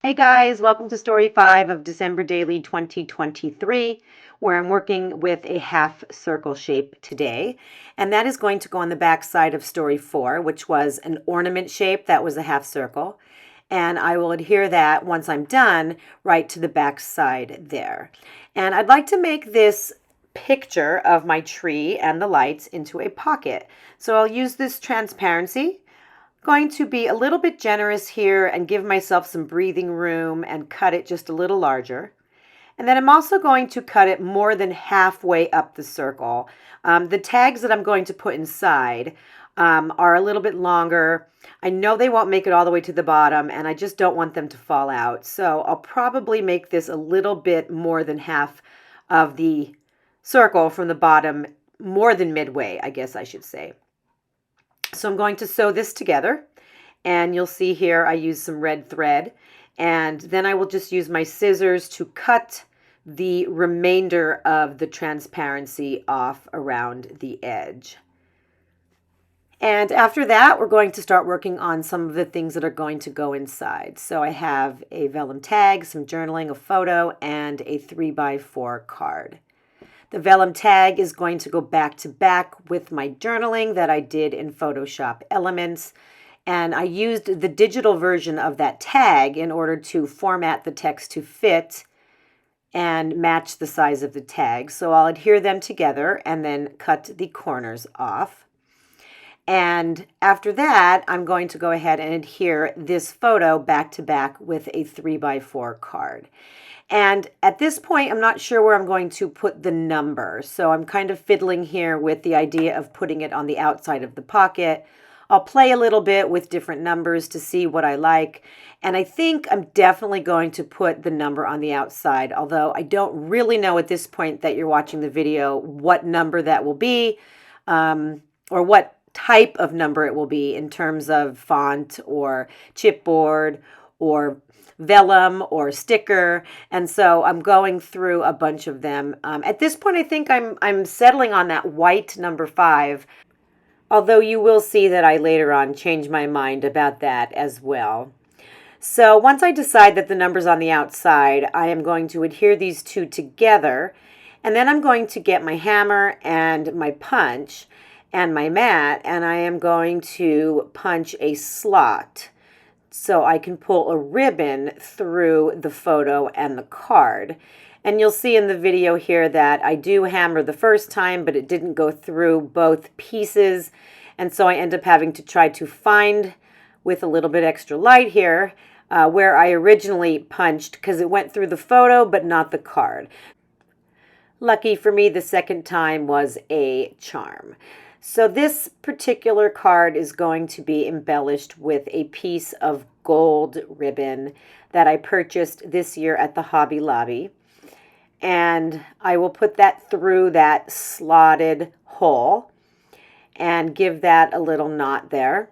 Hey guys, welcome to Story 5 of December Daily 2023, where I'm working with a half circle shape today. And that is going to go on the back side of Story 4, which was an ornament shape that was a half circle. And I will adhere that once I'm done right to the back side there. And I'd like to make this picture of my tree and the lights into a pocket. So I'll use this transparency. Going to be a little bit generous here and give myself some breathing room and cut it just a little larger. And then I'm also going to cut it more than halfway up the circle. The tags that I'm going to put inside are a little bit longer. I know they won't make it all the way to the bottom, and I just don't want them to fall out. So I'll probably make this a little bit more than half of the circle from the bottom, more than midway, I guess I should say. So I'm going to sew this together, and you'll see here I use some red thread, and then I will just use my scissors to cut the remainder of the transparency off around the edge. And after that, we're going to start working on some of the things that are going to go inside. So I have a vellum tag, some journaling, a photo, and a 3x4 card. The vellum tag is going to go back to back with my journaling that I did in Photoshop Elements. And I used the digital version of that tag in order to format the text to fit and match the size of the tag. So I'll adhere them together and then cut the corners off. And after that, I'm going to go ahead and adhere this photo back to back with a 3x4 card. And at this point, I'm not sure where I'm going to put the number. So I'm kind of fiddling here with the idea of putting it on the outside of the pocket. I'll play a little bit with different numbers to see what I like. And I think I'm definitely going to put the number on the outside, although I don't really know at this point that you're watching the video what number that will be, or what type of number it will be in terms of font or chipboard or vellum or sticker. And so I'm going through a bunch of them. At this point, I think I'm settling on that white number 5, although you will see that I later on change my mind about that as well. So once I decide that the number's on the outside, I am going to adhere these two together, and then I'm going to get my hammer and my punch and my mat, and I am going to punch a slot so I can pull a ribbon through the photo and the card. And you'll see in the video here that I do hammer the first time, but it didn't go through both pieces. And so I end up having to try to find, with a little bit extra light here, where I originally punched, because it went through the photo, but not the card. Lucky for me, the second time was a charm. So this particular card is going to be embellished with a piece of gold ribbon that I purchased this year at the Hobby Lobby. And I will put that through that slotted hole and give that a little knot there.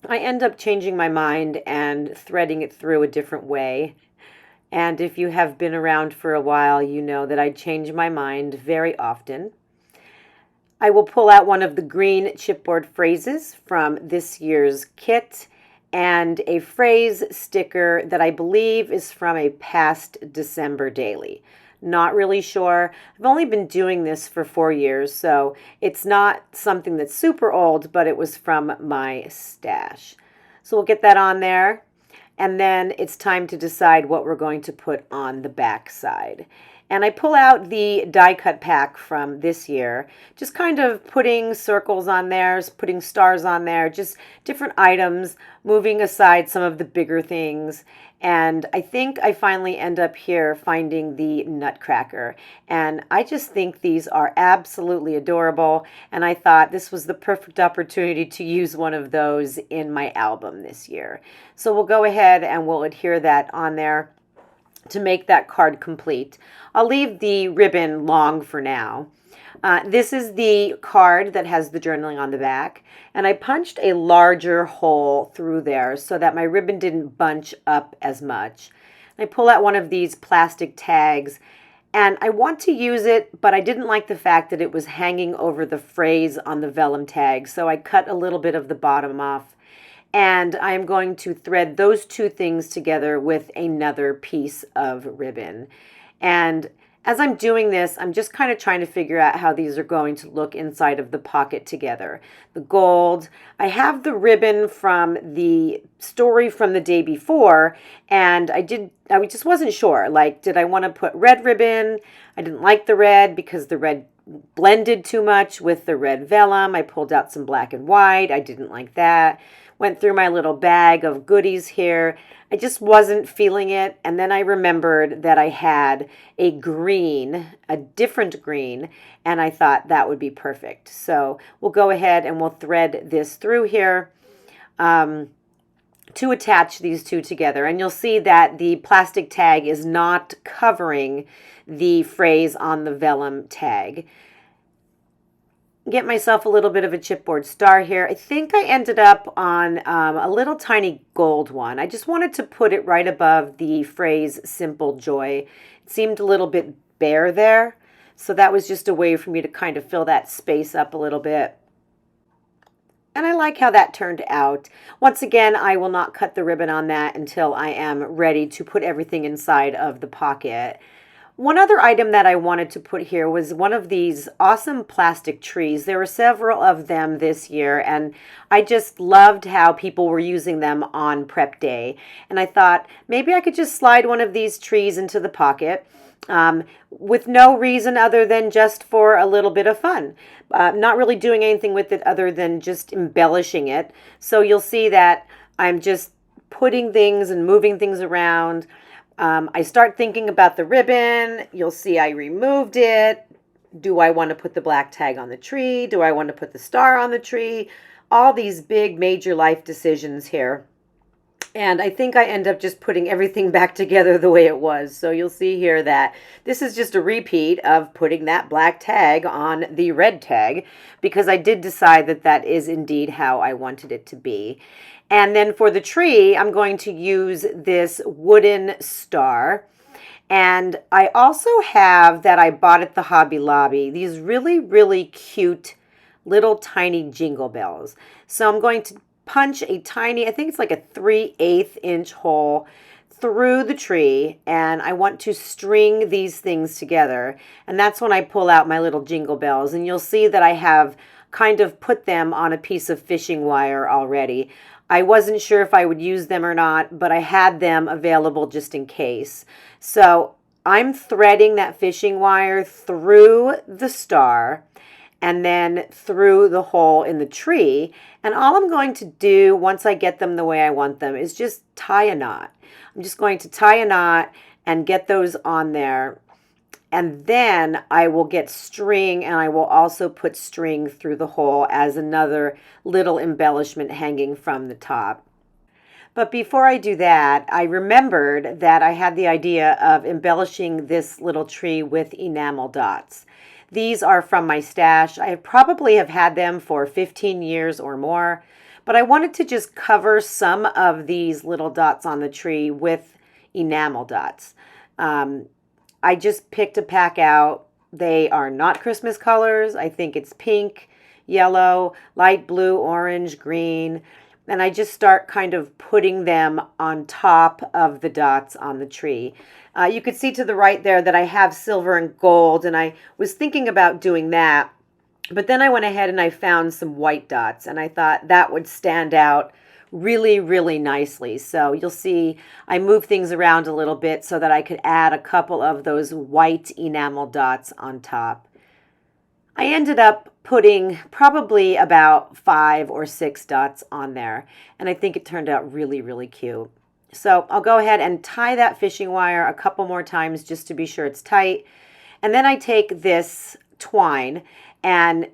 I end up changing my mind and threading it through a different way. And if you have been around for a while, you know that I change my mind very often. I will pull out one of the green chipboard phrases from this year's kit and a phrase sticker that I believe is from a past December daily. Not really sure. I've only been doing this for 4 years, so it's not something that's super old, but it was from my stash. So we'll get that on there. And then it's time to decide what we're going to put on the back side. And I pull out the die cut pack from this year, just kind of putting circles on there, putting stars on there, just different items, moving aside some of the bigger things. And I think I finally end up here finding the Nutcracker. And I just think these are absolutely adorable. And I thought this was the perfect opportunity to use one of those in my album this year. So we'll go ahead and we'll adhere that on there to make that card complete. I'll leave the ribbon long for now. This is the card that has the journaling on the back, and I punched a larger hole through there so that my ribbon didn't bunch up as much. I pull out one of these plastic tags, and I want to use it, but I didn't like the fact that it was hanging over the phrase on the vellum tag, so I cut a little bit of the bottom off. And I'm going to thread those two things together with another piece of ribbon. And as I'm doing this, I'm just kind of trying to figure out how these are going to look inside of the pocket together. The gold, I have the ribbon from the story from the day before, and I just wasn't sure. Like, did I want to put red ribbon? I didn't like the red because the red blended too much with the red vellum. I pulled out some black and white. I didn't like that. Went through my little bag of goodies here. I just wasn't feeling it. And then I remembered that I had a green, a different green, and I thought that would be perfect. So we'll go ahead and we'll thread this through here to attach these two together. And you'll see that the plastic tag is not covering the phrase on the vellum tag. Get myself a little bit of a chipboard star here. I think I ended up on a little tiny gold one. I just wanted to put it right above the phrase simple joy. It seemed a little bit bare there, so that was just a way for me to kind of fill that space up a little bit. And I like how that turned out. Once again, I will not cut the ribbon on that until I am ready to put everything inside of the pocket. One other item that I wanted to put here was one of these awesome plastic trees. There were several of them this year, and I just loved how people were using them on prep day. And I thought maybe I could just slide one of these trees into the pocket with no reason other than just for a little bit of fun. Not really doing anything with it other than just embellishing it. So you'll see that I'm just putting things and moving things around. I start thinking about the ribbon. You'll see I removed it. Do I want to put the black tag on the tree? Do I want to put the star on the tree? All these big major life decisions here. And I think I end up just putting everything back together the way it was. So you'll see here that this is just a repeat of putting that black tag on the red tag, because I did decide that that is indeed how I wanted it to be. And then for the tree, I'm going to use this wooden star. And I also have that I bought at the Hobby Lobby, these really, really cute little tiny jingle bells. So I'm going to punch a tiny, I think it's like a 3/8 inch hole through the tree, and I want to string these things together. And that's when I pull out my little jingle bells. And you'll see that I have kind of put them on a piece of fishing wire already. I wasn't sure if I would use them or not, but I had them available just in case. So I'm threading that fishing wire through the star and then through the hole in the tree. And all I'm going to do once I get them the way I want them is just tie a knot. I'm just going to tie a knot and get those on there. And then I will get string, and I will also put string through the hole as another little embellishment hanging from the top. But before I do that, I remembered that I had the idea of embellishing this little tree with enamel dots. These are from my stash. I probably have had them for 15 years or more, but I wanted to just cover some of these little dots on the tree with enamel dots. I just picked a pack out. They are not Christmas colors. I think it's pink, yellow, light blue, orange, green. And I just start kind of putting them on top of the dots on the tree. You could see to the right there that I have silver and gold, and I was thinking about doing that. But then I went ahead and I found some white dots, and I thought that would stand out really, really nicely. So you'll see I move things around a little bit so that I could add a couple of those white enamel dots on top. I ended up putting probably about 5 or 6 dots on there, and I think it turned out really, really cute. So I'll go ahead and tie that fishing wire a couple more times just to be sure it's tight. And then I take this twine, and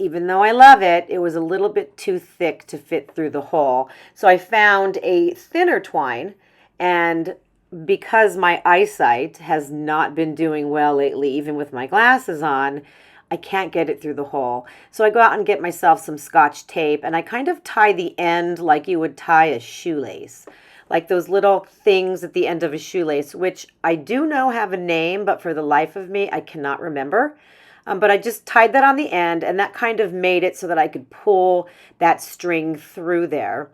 even though I love it, it was a little bit too thick to fit through the hole. So I found a thinner twine, and because my eyesight has not been doing well lately, even with my glasses on, I can't get it through the hole. So I go out and get myself some Scotch tape, and I kind of tie the end like you would tie a shoelace, like those little things at the end of a shoelace, which I do know have a name, but for the life of me, I cannot remember. But I just tied that on the end, and that kind of made it so that I could pull that string through there.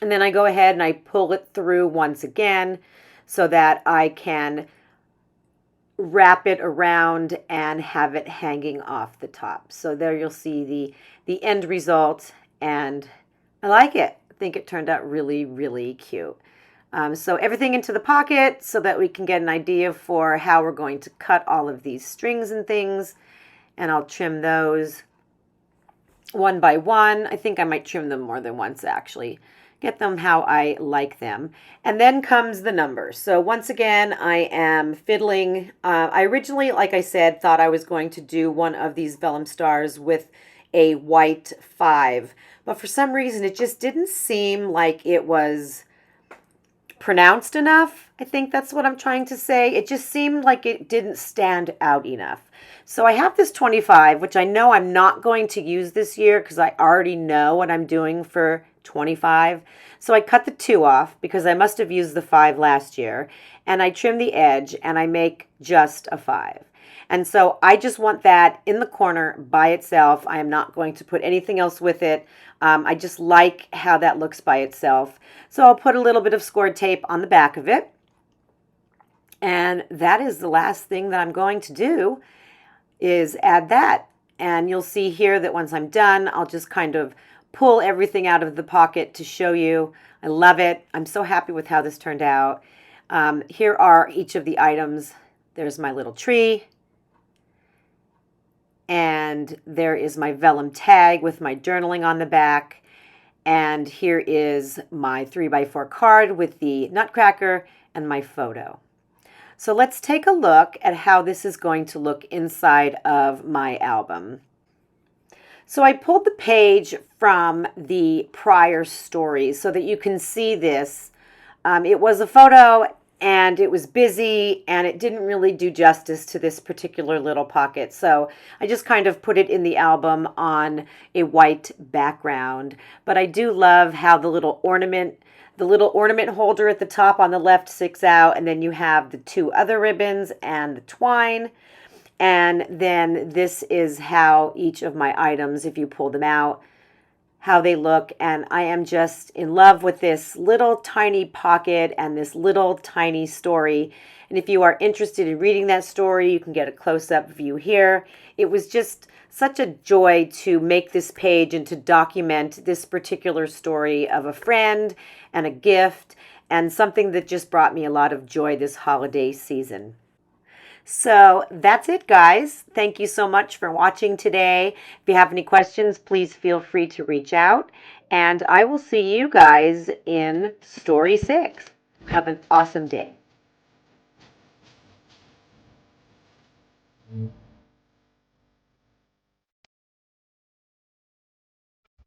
And then I go ahead and I pull it through once again so that I can wrap it around and have it hanging off the top. So there you'll see the end result, and I like it. I think it turned out really, really cute. So everything into the pocket so that we can get an idea for how we're going to cut all of these strings and things. And I'll trim those one by one. I think I might trim them more than once actually. Get them how I like them. And then comes the numbers. So once again, I am fiddling. I originally, like I said, thought I was going to do one of these vellum stars with a white 5. But for some reason, it just didn't seem like it was pronounced enough. I think that's what I'm trying to say. It just seemed like it didn't stand out enough. So I have this 25, which I know I'm not going to use this year because I already know what I'm doing for 25. So I cut the 2 off because I must have used the 5 last year. And I trim the edge and I make just a 5. And so I just want that in the corner by itself. I am not going to put anything else with it. I just like how that looks by itself. So I'll put a little bit of scored tape on the back of it. And that is the last thing that I'm going to do is add that. And you'll see here that once I'm done, I'll just kind of pull everything out of the pocket to show you. I love it. I'm so happy with how this turned out. Here are each of the items. There's my little tree. And there is my vellum tag with my journaling on the back. And here is my 3x4 card with the nutcracker and my photo. So let's take a look at how this is going to look inside of my album. So I pulled the page from the prior stories so that you can see this. It was a photo and it was busy and it didn't really do justice to this particular little pocket. So I just kind of put it in the album on a white background. But I do love how the little ornament holder at the top on the left sticks out, and then you have the 2 other ribbons and the twine. And then this is how each of my items, if you pull them out, how they look. And I am just in love with this little tiny pocket and this little tiny story. And if you are interested in reading that story, you can get a close-up view here. It was just such a joy to make this page and to document this particular story of a friend and a gift and something that just brought me a lot of joy this holiday season. So that's it, guys. Thank you so much for watching today. If you have any questions, please feel free to reach out. And I will see you guys in Story 6. Have an awesome day.